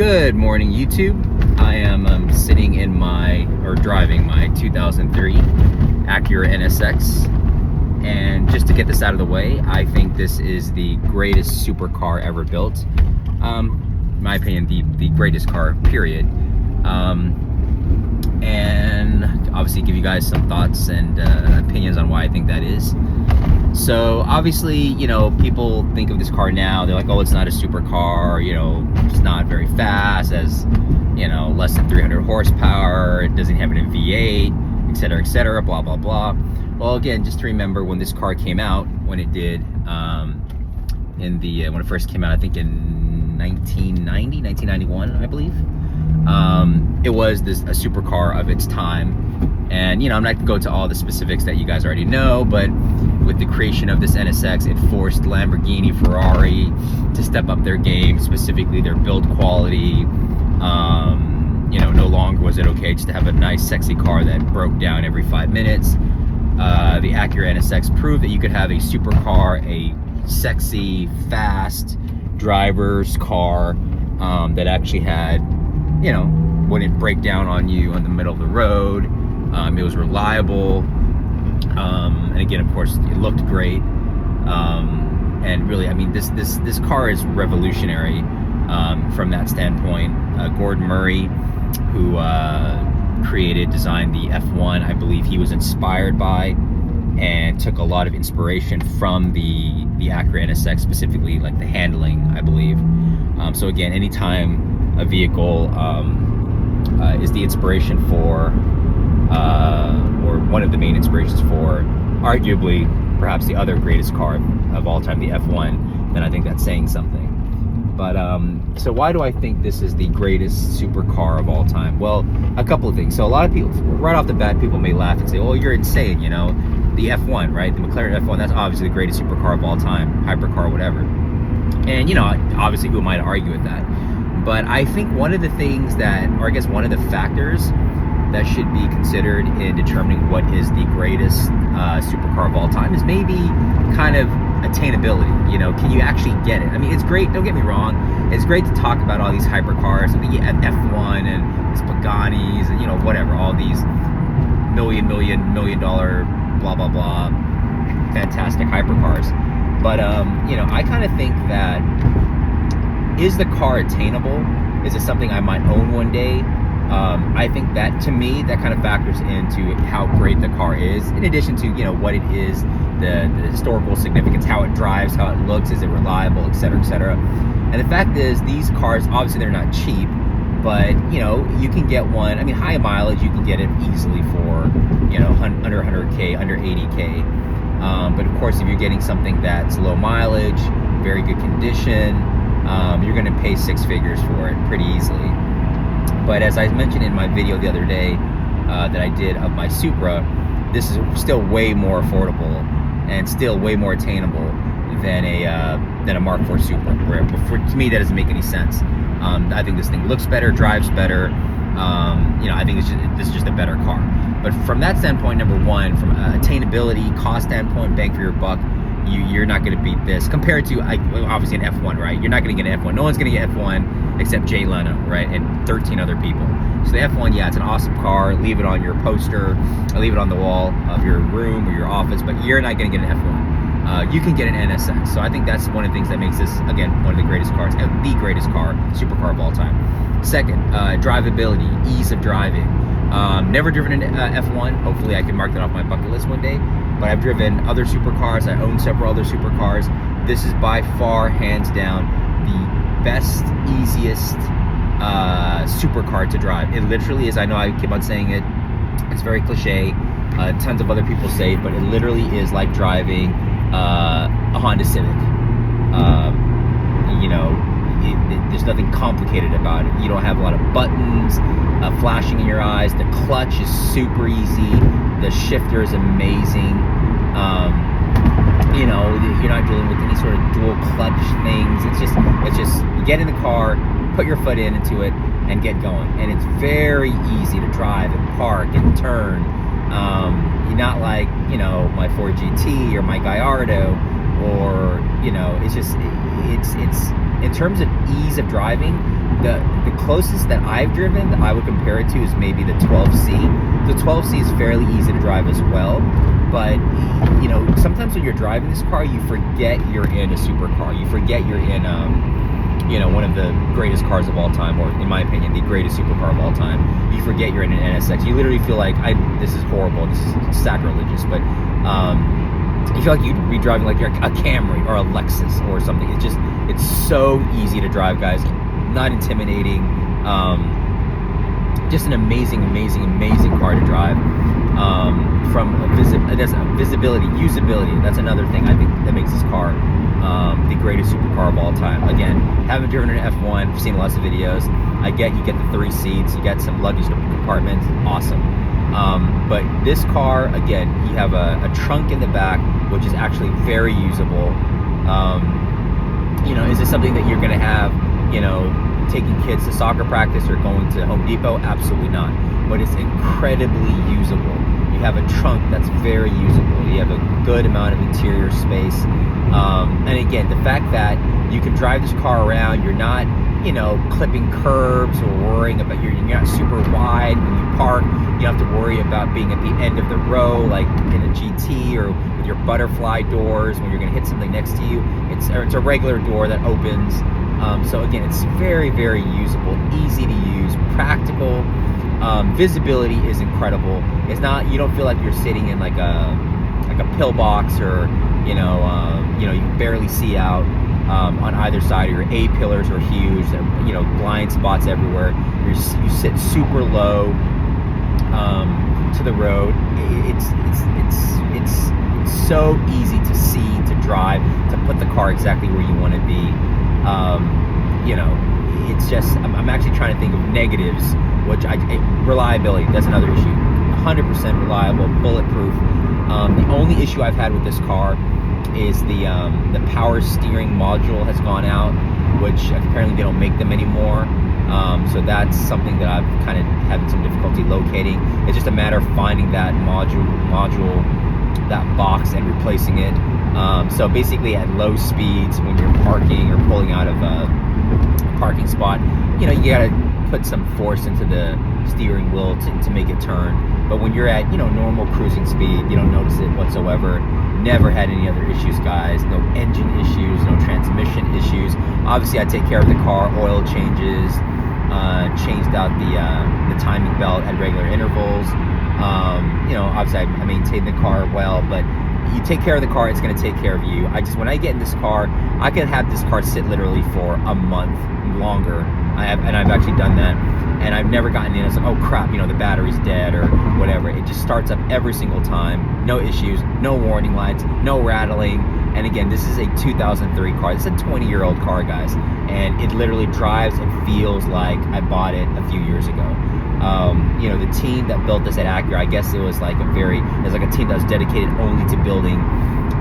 Good morning, YouTube. I am driving my 2003 Acura NSX, and just to get this out of the way, I think this is the greatest supercar ever built. In my opinion, the greatest car, period. And obviously give you guys some thoughts and opinions on why I think that is. So obviously, you know, people think of this car now, they're like, oh, it's not a supercar, you know, it's not very fast, as, you know, less than 300 horsepower, it doesn't have an V8, etc., blah, blah, blah. Well, again, just to remember when this car came out, when it did, when it first came out, I think in 1991, I believe. It was a supercar of its time. And, you know, I'm not going to go to all the specifics that you guys already know, but with the creation of this NSX, it forced Lamborghini, Ferrari to step up their game, specifically their build quality. You know, no longer was it okay just to have a nice, sexy car that broke down every 5 minutes. The Acura NSX proved that you could have a supercar, a sexy, fast driver's car that actually had, you know, wouldn't break down on you in the middle of the road. It was reliable, and again, of course, it looked great. And really, I mean, this car is revolutionary from that standpoint. Gordon Murray, who designed the F1, I believe he was inspired by and took a lot of inspiration from the Acura NSX, specifically like the handling, I believe. So again, anytime a vehicle is the inspiration for, or one of the main inspirations for, arguably perhaps the other greatest car of all time, the F1, then I think that's saying something. But so why do I think this is the greatest supercar of all time? Well, a couple of things. So a lot of people, right off the bat, people may laugh and say, oh, you're insane, you know, the F1, right? The McLaren F1, that's obviously the greatest supercar of all time, hypercar, whatever. And, you know, obviously who am I to argue with that? But I think one of the things that, or I guess one of the factors that should be considered in determining what is the greatest supercar of all time is maybe kind of attainability. You know, can you actually get it? I mean, it's great, don't get me wrong, it's great to talk about all these hypercars and the F1 and these Pagani's and, you know, whatever, all these million dollar blah blah blah fantastic hypercars. But you know, I kind of think that, is the car attainable? Is it something I might own one day? I think that, to me, that kind of factors into how great the car is, in addition to, you know, what it is, the historical significance, how it drives, how it looks, is it reliable, etc., etc. And the fact is, these cars, obviously they're not cheap, but, you know, you can get one, I mean, high mileage, you can get it easily for, you know, under 100K, under 80K. But of course, if you're getting something that's low mileage, very good condition, you're going to pay six figures for it pretty easily. But as I mentioned in my video the other day that I did of my Supra, this is still way more affordable and still way more attainable than a Mark IV Supra. Where, to me, that doesn't make any sense. I think this thing looks better, drives better. You know, I think this is just a better car. But from that standpoint, number one, from attainability, cost standpoint, bang for your buck, you're not going to beat this compared to, obviously, an F1, right? You're not going to get an F1. No one's going to get F1 except Jay Leno, right? And 13 other people. So the F1, yeah, it's an awesome car. Leave it on your poster, leave it on the wall of your room or your office, but you're not going to get an F1. You can get an NSX. So I think that's one of the things that makes this, again, one of the greatest cars, the greatest car, supercar of all time. Second, drivability, ease of driving. Never driven an F1. Hopefully I can mark that off my bucket list one day. But I've driven other supercars. I own several other supercars. This is by far, hands down, the best, easiest supercar to drive. It literally is. I know I keep on saying it. It's very cliche. Tons of other people say it, but it literally is like driving a Honda Civic. You know, there's nothing complicated about it. You don't have a lot of buttons flashing in your eyes. The clutch is super easy. The shifter is amazing. You know, you're not dealing with any sort of dual clutch things. It's just you get in the car, put your foot into it, and get going. And it's very easy to drive and park and turn. You're not like, you know, my Ford GT or my Gallardo, or, you know, it's in terms of ease of driving, the closest that I've driven that I would compare it to is maybe the 12C. The 12C is fairly easy to drive as well, but you know, sometimes when you're driving this car, you forget you're in a supercar. You forget you're in you know, one of the greatest cars of all time, or in my opinion, the greatest supercar of all time. You forget you're in an NSX. You literally feel like, this is horrible, this is sacrilegious, but you feel like you'd be driving like you're a Camry or a Lexus or something. It's so easy to drive, guys. Not intimidating. Just an amazing car to drive. From visibility, usability, that's another thing I think that makes this car the greatest supercar of all time. Again, haven't driven an F1, seen lots of videos. I get you get the 3 seats, you get some luggage compartments, awesome. But this car, again, you have a trunk in the back, which is actually very usable. You know, is this something that you're gonna have, you know, taking kids to soccer practice or going to Home Depot? Absolutely not. But it's incredibly usable. You have a trunk that's very usable. You have a good amount of interior space. And again, the fact that you can drive this car around, you're not, you know, clipping curbs or worrying about, you're not super wide when you park. You don't have to worry about being at the end of the row like in a GT, or with your butterfly doors when you're going to hit something next to you. It's a regular door that opens. So again, it's very usable, easy to use, practical. Visibility is incredible. It's not, you don't feel like you're sitting in like a pillbox, or you know, you can barely see out on either side. Your A pillars are huge. You know, blind spots everywhere. You sit super low to the road. It's so easy to see, to drive, to put the car exactly where you want to be. You know, it's just, I'm actually trying to think of negatives, which reliability, that's another issue. 100% reliable, bulletproof. The only issue I've had with this car is the power steering module has gone out, which apparently they don't make them anymore. So that's something that I've kind of having some difficulty locating. It's just a matter of finding that module, that box, and replacing it. So basically at low speeds, when you're parking or pulling out of a parking spot, you know, you gotta put some force into the steering wheel to make it turn. But when you're at, you know, normal cruising speed, you don't notice it whatsoever. Never had any other issues, guys. No engine issues, no transmission issues. Obviously, I take care of the car, oil changes, changed out the timing belt at regular intervals. You know, obviously I maintain the car well, but you take care of the car, it's going to take care of you. When I get in this car, I can have this car sit literally for a month longer. I've actually done that, and I've never gotten in. It's like, oh crap, you know, the battery's dead or whatever. It just starts up every single time. No issues, no warning lights, no rattling. And again, this is a 2003 car. This is a 20-year-old car, guys, and it literally drives and feels like I bought it a few years ago. You know, the team that built this at Acura, I guess it was like a team that was dedicated only to building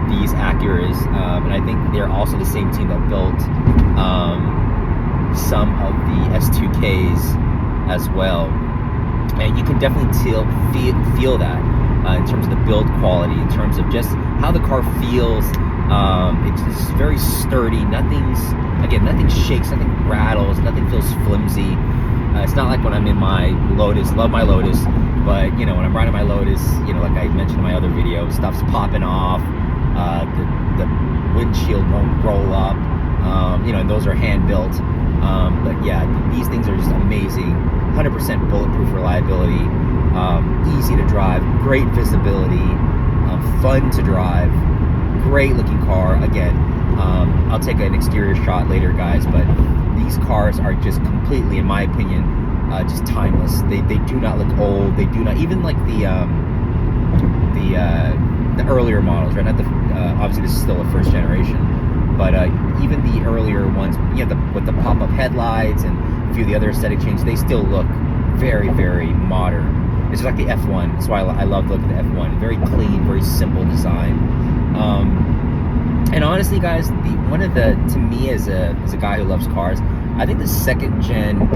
these Acuras, and I think they're also the same team that built some of the S2Ks as well. And you can definitely feel that in terms of the build quality, in terms of just how the car feels. It's just very sturdy. Nothing shakes, nothing rattles, nothing feels flimsy. It's not like when I'm in my Lotus, love my Lotus, but you know, when I'm riding my Lotus, you know, like I mentioned in my other video, stuff's popping off, the windshield won't roll up, you know, and those are hand built. But yeah, these things are just amazing. 100% bulletproof reliability, easy to drive, great visibility, fun to drive, great looking car. Again, I'll take an exterior shot later, guys, but these cars are just completely, in my opinion, just timeless. They do not look old. They do not, even like the earlier models, right? Not the obviously this is still a first generation, but even the earlier ones, you know, with the pop-up headlights and a few of the other aesthetic changes, they still look very modern. It's just like the F1. That's why I love the look of the F1. Very clean, very simple design. And honestly, guys, to me as a guy who loves cars, I think the second gen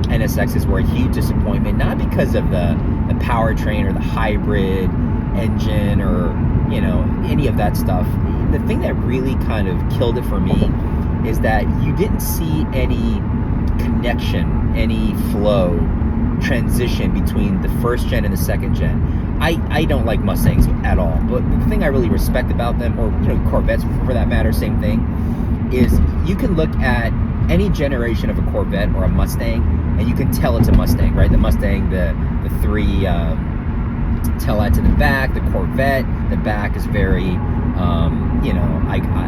NSXs were a huge disappointment, not because of the powertrain or the hybrid engine or, you know, any of that stuff. The thing that really kind of killed it for me is that you didn't see any connection, any flow, transition between the first gen and the second gen. I don't like Mustangs at all, but the thing I really respect about them, or Corvettes for that matter, same thing, is you can look at any generation of a Corvette or a Mustang, and you can tell it's a Mustang, right? The Mustang, the three tail lights in the back, the Corvette, the back is very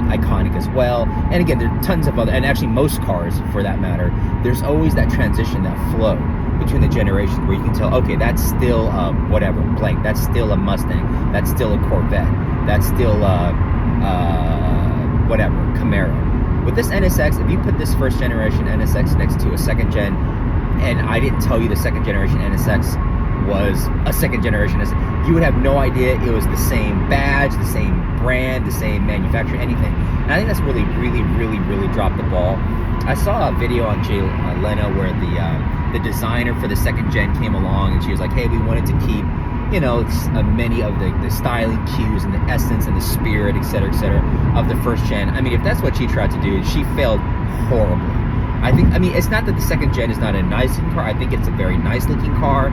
iconic as well. And again, there are tons of other, and actually most cars for that matter, there's always that transition, that flow between the generations where you can tell, okay, that's still whatever, blank, that's still a Mustang, that's still a Corvette, that's still whatever, Camaro. With this NSX, if you put this first generation NSX next to a second gen, and I didn't tell you the second generation NSX was a second generation NSX, you would have no idea it was the same badge, the same brand, the same manufacturer, anything. And I think that's really dropped the ball. I saw a video on Jay Leno where the designer for the second gen came along, and she was like, hey, we wanted to keep many of the styling cues and the essence and the spirit, etc., of the first gen. I mean, if that's what she tried to do, she failed horribly. I mean, it's not that the second gen is not a nice looking car. I think it's a very nice looking car.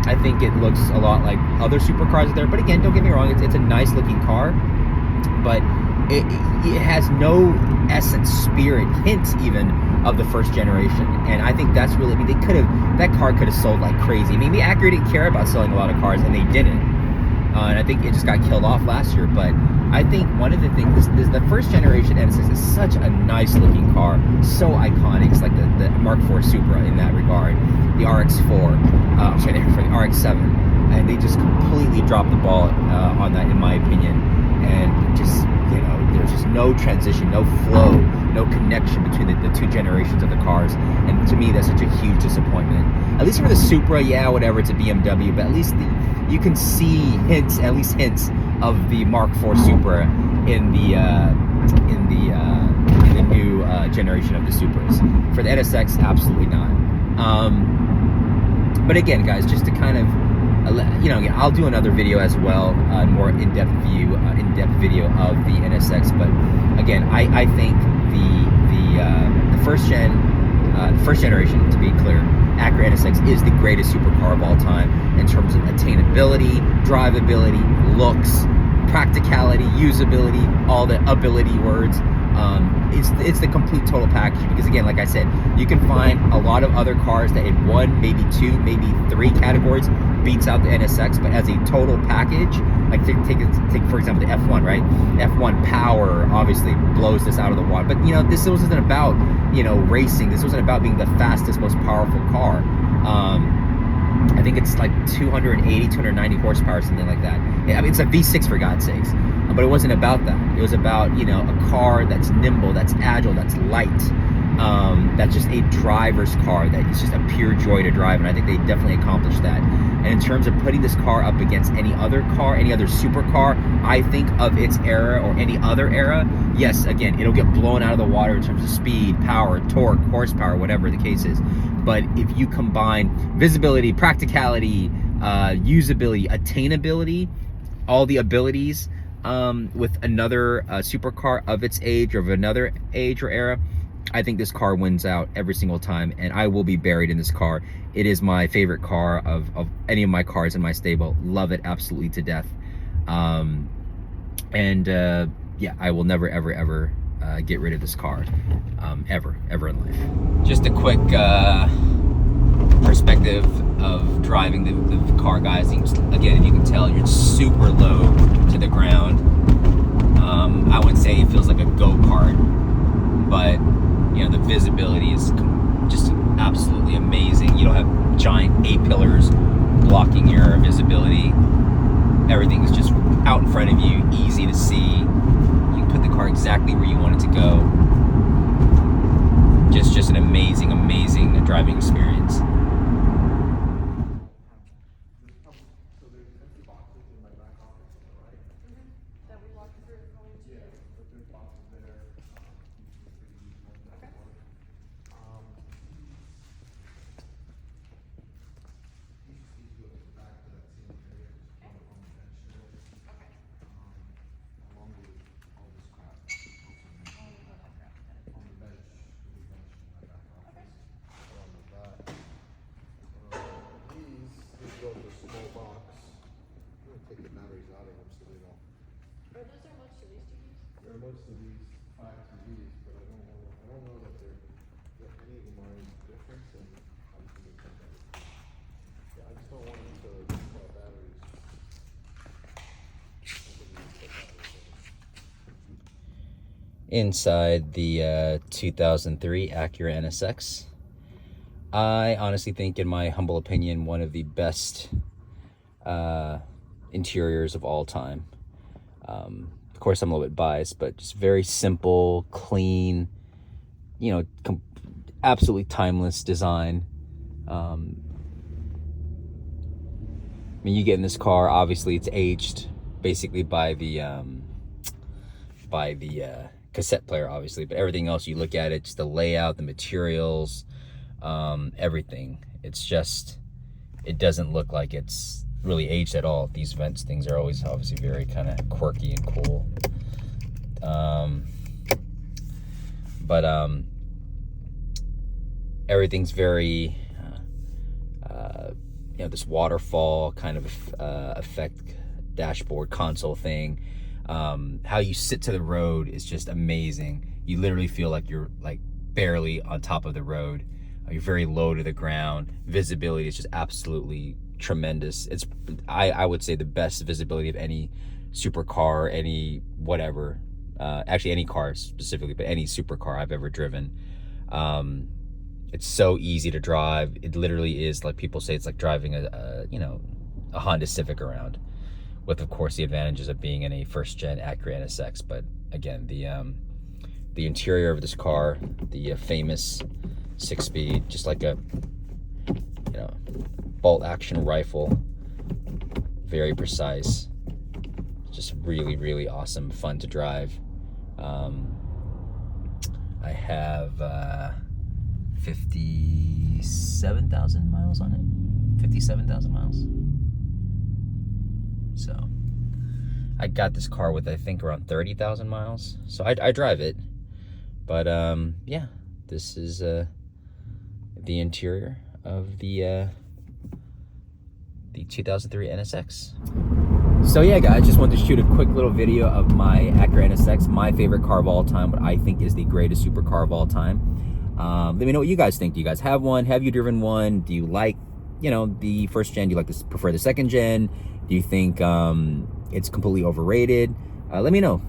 I think it looks a lot like other supercars out there. But again, don't get me wrong, it's a nice looking car. But it has no essence, spirit, hints even of the first generation. And I think that's really, I mean, that car could have sold like crazy. I mean, the Acura didn't care about selling a lot of cars, and they didn't. And I think it just got killed off last year. But I think one of the things is the first generation NSX is such a nice looking car, so iconic. It's like the Mark IV Supra in that regard, the RX-4, for the RX-7, and they just completely dropped the ball on that, in my opinion. And just, there's just no transition, no flow, no connection between the two generations of the cars. And to me, that's such a huge disappointment. At least for the Supra, yeah, whatever, it's a BMW, but at least you can see hints of the Mark IV Supra in the new generation of the Supras. For the NSX, absolutely not. But again, guys, just to kind of I'll do another video as well, more in-depth video of the NSX. But again, I think the first generation, to be clear, Acura NSX is the greatest supercar of all time in terms of attainability, drivability, looks, practicality, usability, all the ability words. It's the complete total package, because again, like I said, you can find a lot of other cars that in one, maybe two, maybe three categories beats out the NSX, but as a total package, like take for example the F1, right? F1 power obviously blows this out of the water, but this wasn't about racing. This wasn't about being the fastest, most powerful car. I think it's like 280, 290 horsepower, something like that. I mean, it's a V6 for God's sakes. But it wasn't about that. It was about, a car that's nimble, that's agile, that's light. That's just a driver's car that is just a pure joy to drive. And I think they definitely accomplished that. And in terms of putting this car up against any other car, any other supercar, I think of its era or any other era, yes, again, it'll get blown out of the water in terms of speed, power, torque, horsepower, whatever the case is. But if you combine visibility, practicality, usability, attainability, all the abilities with another supercar of its age or of another age or era, I think this car wins out every single time, and I will be buried in this car. It is my favorite car of any of my cars in my stable. Love it absolutely to death. Yeah, I will never ever get rid of this car, ever in life. Just a quick perspective of driving the car, guys. Again, you can tell you're super low to the ground. I wouldn't say it feels like a go-kart, but the visibility is just absolutely amazing. You don't have giant A-pillars blocking your visibility. Everything is just out in front of you, easy to see. You can put the car exactly where you want it to go. Just an amazing driving experience. out of them, so they don't. Are those are much to these TVs? They're most of these 5 TVs, but I don't know that any of them are any different, and obviously they come better. Yeah, I just don't want them to sell batteries. Inside the 2003 Acura NSX, I honestly think, in my humble opinion, one of the best interiors of all time. Of course, I'm a little bit biased, but just very simple, clean, you know, absolutely timeless design. I mean, you get in this car, obviously it's aged basically by the cassette player, obviously, but everything else, you look at it, just the layout, the materials, everything, it's just, it doesn't look like it's really aged at all. These vents things are always obviously very kind of quirky and cool. But everything's very you know, this waterfall kind of effect, dashboard console thing. How you sit to the road is just amazing. You literally feel like you're like barely on top of the road. You're very low to the ground. Visibility is just absolutely tremendous. It's, I would say, the best visibility of any supercar, any whatever, actually any car specifically, but any supercar I've ever driven. It's so easy to drive. It literally is, like people say, it's like driving you know, a Honda Civic around, with of course the advantages of being in a first gen Acura NSX. But again, the interior of this car, the famous 6-speed, just like a, you know, bolt action rifle, very precise, just really, really awesome, fun to drive. I have 57,000 miles on it. 57,000 miles. So I got this car with, I think, around 30,000 miles. So I drive it. But yeah, this is the interior of the 2003 NSX. So yeah, guys, just wanted to shoot a quick little video of my Acura NSX, my favorite car of all time, what I think is the greatest supercar of all time. Let me know what you guys think. Do you guys have one? Have you driven one? Do you like, you know, the first gen? Do you like this, prefer the second gen? Do you think it's completely overrated? Let me know.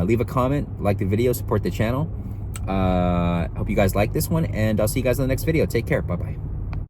Leave a comment, like the video, support the channel. Hope you guys like this one, and I'll see you guys in the next video. Take care. Bye-bye.